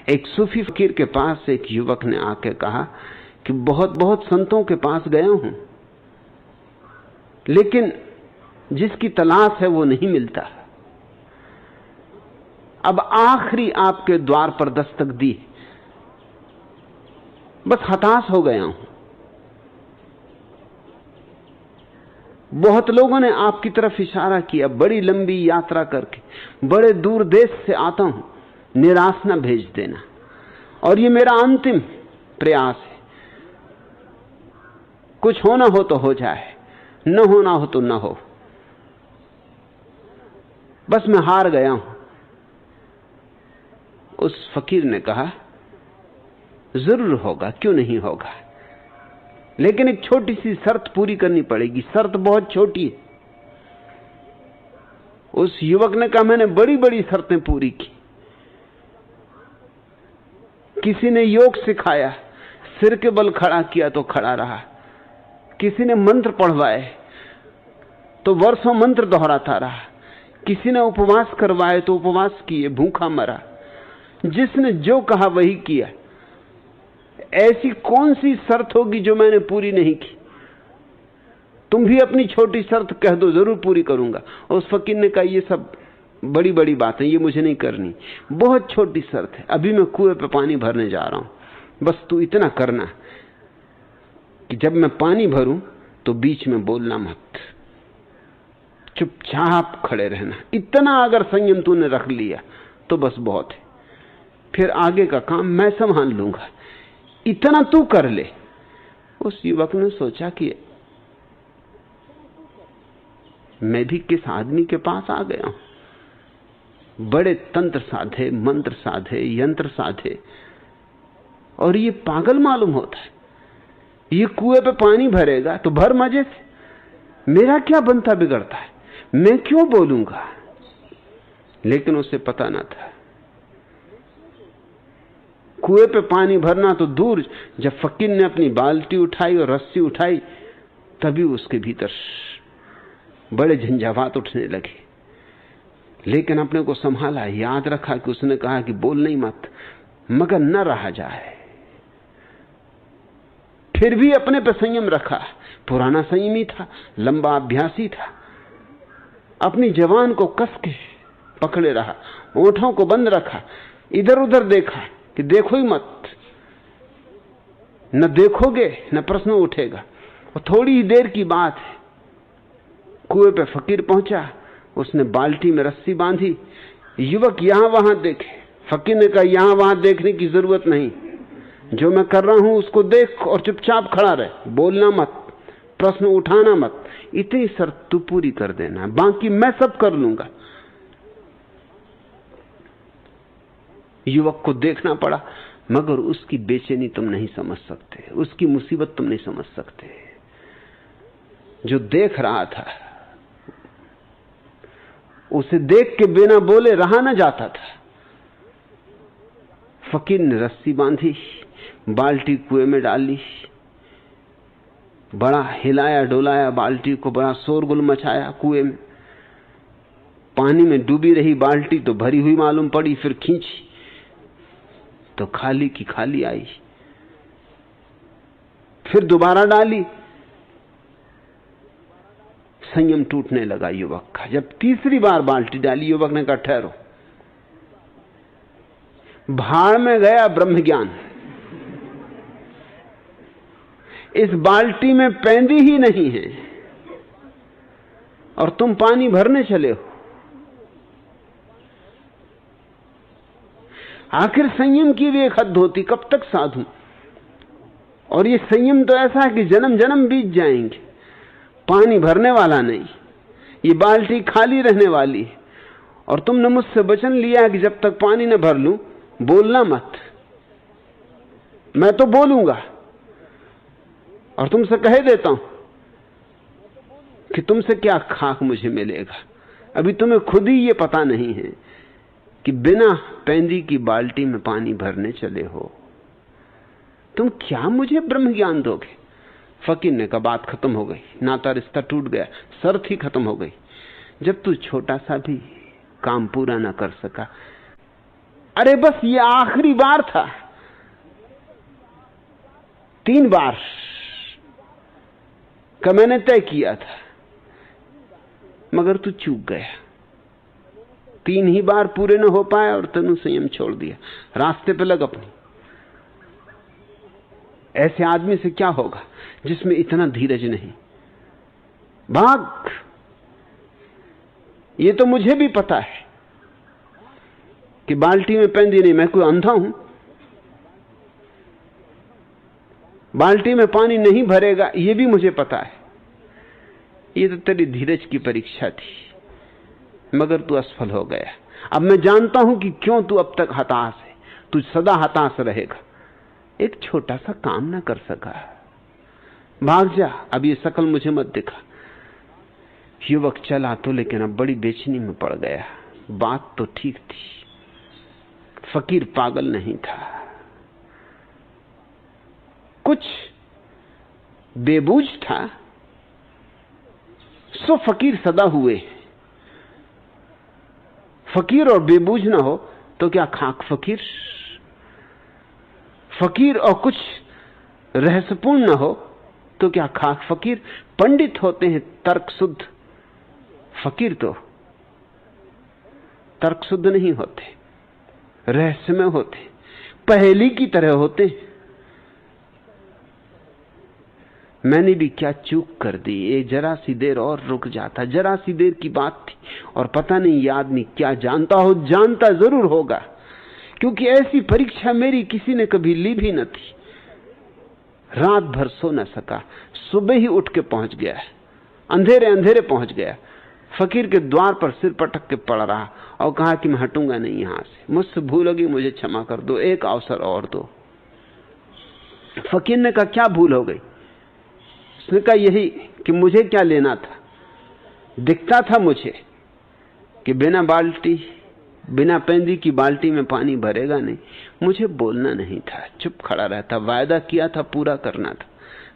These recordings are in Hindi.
एक सूफी फकीर के पास एक युवक ने आके कहा कि बहुत बहुत संतों के पास गया हूं, लेकिन जिसकी तलाश है वो नहीं मिलता। अब आखिरी आपके द्वार पर दस्तक दी, बस हताश हो गया हूं। बहुत लोगों ने आपकी तरफ इशारा किया, बड़ी लंबी यात्रा करके बड़े दूर देश से आता हूं, निराश न भेज देना। और ये मेरा अंतिम प्रयास है, कुछ होना हो तो हो जाए, न होना हो तो न हो, बस मैं हार गया हूं। उस फकीर ने कहा, जरूर होगा, क्यों नहीं होगा, लेकिन एक छोटी सी शर्त पूरी करनी पड़ेगी। शर्त बहुत छोटी है। उस युवक ने कहा, मैंने बड़ी बड़ी शर्तें पूरी की। किसी ने योग सिखाया, सिर के बल खड़ा किया तो खड़ा रहा। किसी ने मंत्र पढ़वाए तो वर्षों मंत्र दोहराता रहा। किसी ने उपवास करवाए तो उपवास किए, भूखा मरा। जिसने जो कहा वही किया। ऐसी कौन सी शर्त होगी जो मैंने पूरी नहीं की? तुम भी अपनी छोटी शर्त कह दो, जरूर पूरी करूंगा। और उस फकीर ने कहा, ये सब बड़ी बड़ी बातें, ये मुझे नहीं करनी। बहुत छोटी शर्त है, अभी मैं कुएं पे पानी भरने जा रहा हूं, बस तू इतना करना कि जब मैं पानी भरूं तो बीच में बोलना मत, चुपचाप खड़े रहना। इतना अगर संयम तूने रख लिया तो बस बहुत है, फिर आगे का काम मैं संभाल लूंगा, इतना तू कर ले। उस युवक ने सोचा कि मैं भी किस आदमी के पास आ गया हूं। बड़े तंत्र साधे, मंत्र साधे, यंत्र साधे, और ये पागल मालूम होता है। ये कुएं पे पानी भरेगा तो भर मजे से, मेरा क्या बनता बिगड़ता है, मैं क्यों बोलूंगा। लेकिन उसे पता ना था, कुएं पे पानी भरना तो दूर, जब फकीर ने अपनी बाल्टी उठाई और रस्सी उठाई तभी उसके भीतर बड़े झंझावात उठने लगे। लेकिन अपने को संभाला, याद रखा कि उसने कहा कि बोल नहीं मत, मगर न रहा जाए। फिर भी अपने पे संयम रखा। पुराना संयमी था, लंबा अभ्यासी था। अपनी जवान को कस के पकड़े रहा, ओंठों को बंद रखा, इधर उधर देखा कि देखो ही मत, न देखोगे न प्रश्न उठेगा। और थोड़ी ही देर की बात है, कुएं पे फकीर पहुंचा, उसने बाल्टी में रस्सी बांधी। युवक यहां वहां देखे। फकीर ने कहा, यहां वहां देखने की जरूरत नहीं, जो मैं कर रहा हूं उसको देख और चुपचाप खड़ा रहे, बोलना मत, प्रश्न उठाना मत। इतनी शर्त तू पूरी कर देना, बाकी मैं सब कर लूंगा। युवक को देखना पड़ा, मगर उसकी बेचैनी तुम नहीं समझ सकते, उसकी मुसीबत तुम नहीं समझ सकते। जो देख रहा था उसे देख के बिना बोले रहा न जाता था। फकीर ने रस्सी बांधी, बाल्टी कुएं में डाली, बड़ा हिलाया डोलाया बाल्टी को, बड़ा शोरगुल मचाया कुएं में। पानी में डूबी रही बाल्टी तो भरी हुई मालूम पड़ी, फिर खींची तो खाली की खाली आई। फिर दोबारा डाली, संयम टूटने लगा युवक का। जब तीसरी बार बाल्टी डाली, युवक ने कहा, ठहरो, भाड़ में गया ब्रह्म ज्ञान। इस बाल्टी में पैंदी ही नहीं है और तुम पानी भरने चले हो। आखिर संयम की भी एक हद होती, कब तक साधूं। और ये संयम तो ऐसा है कि जन्म जन्म बीत जाएंगे, पानी भरने वाला नहीं, ये बाल्टी खाली रहने वाली है। और तुमने मुझसे वचन लिया है कि जब तक पानी न भर लूं बोलना मत। मैं तो बोलूंगा, और तुमसे कह देता हूं कि तुमसे क्या खाक मुझे मिलेगा। अभी तुम्हें खुद ही ये पता नहीं है कि बिना पैंदी की बाल्टी में पानी भरने चले हो, तुम क्या मुझे ब्रह्म ज्ञान दोगे। फकीर ने कहा, बात खत्म हो गई, नाता रिश्ता टूट गया, शर्त ही खत्म हो गई। जब तू छोटा सा भी काम पूरा ना कर सका, अरे बस ये आखिरी बार था। 3 बार का मैंने तय किया था, मगर तू चूक गया। 3 ही बार पूरे न हो पाए और तनु संयम छोड़ दिया। रास्ते पे लग अपनी। ऐसे आदमी से क्या होगा जिसमें इतना धीरज नहीं? भाग। ये तो मुझे भी पता है कि बाल्टी में पेंदी नहीं, मैं कोई अंधा हूं? बाल्टी में पानी नहीं भरेगा ये भी मुझे पता है। ये तो तेरी धीरज की परीक्षा थी, मगर तू असफल हो गया। अब मैं जानता हूं कि क्यों तू अब तक हताश है। तू सदा हताश रहेगा। एक छोटा सा काम ना कर सका, भाग जा। अब ये शकल मुझे मत दिखा। युवक चला तो, लेकिन अब बड़ी बेचैनी में पड़ गया। बात तो ठीक थी, फकीर पागल नहीं था, कुछ बेबूझ था। सो फकीर सदा हुए। फकीर और बेबूझ ना हो तो क्या खाक फकीर? फकीर और कुछ रहस्यपूर्ण ना हो तो क्या खाक फकीर? पंडित होते हैं तर्क शुद्ध, फकीर तो तर्क शुद्ध नहीं होते, रहस्यमय होते, पहेली की तरह होते। मैंने भी क्या चूक कर दी। एक जरा सी देर और रुक जाता। जरा सी देर की बात थी, और पता नहीं ये आदमी क्या जानता हो। जानता जरूर होगा, क्योंकि ऐसी परीक्षा मेरी किसी ने कभी ली भी न थी। रात भर सो न सका, सुबह ही उठ के पहुंच गया, अंधेरे अंधेरे पहुंच गया। फकीर के द्वार पर सिर पटक के पड़ रहा और कहा कि मैं हटूंगा नहीं यहां से, मुझसे भूल होगी, मुझे क्षमा कर दो, एक अवसर और दो। फकीर ने कहा क्या भूल हो गई? उसने कहा यही कि मुझे क्या लेना था। दिखता था मुझे कि बिना पेंदी की बाल्टी में पानी भरेगा नहीं। मुझे बोलना नहीं था, चुप खड़ा रहता। वायदा किया था, पूरा करना था।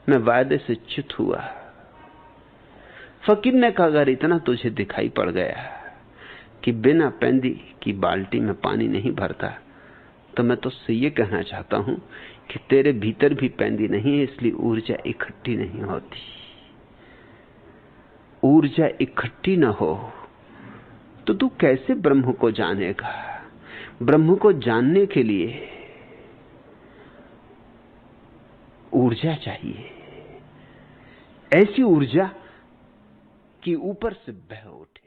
मैं वायदे से च्युत हुआ। फकीर ने कहा अगर इतना तुझे दिखाई पड़ गया कि बिना पेंदी की बाल्टी में पानी नहीं भरता, तो मैं तुझसे ये कहना चाहता हूं कि तेरे भीतर भी पेंदी नहीं है, इसलिए ऊर्जा इकट्ठी नहीं होती। ऊर्जा इकट्ठी ना हो तो तू कैसे ब्रह्म को जानेगा? ब्रह्म को जानने के लिए ऊर्जा चाहिए, ऐसी ऊर्जा कि ऊपर से बह उठे।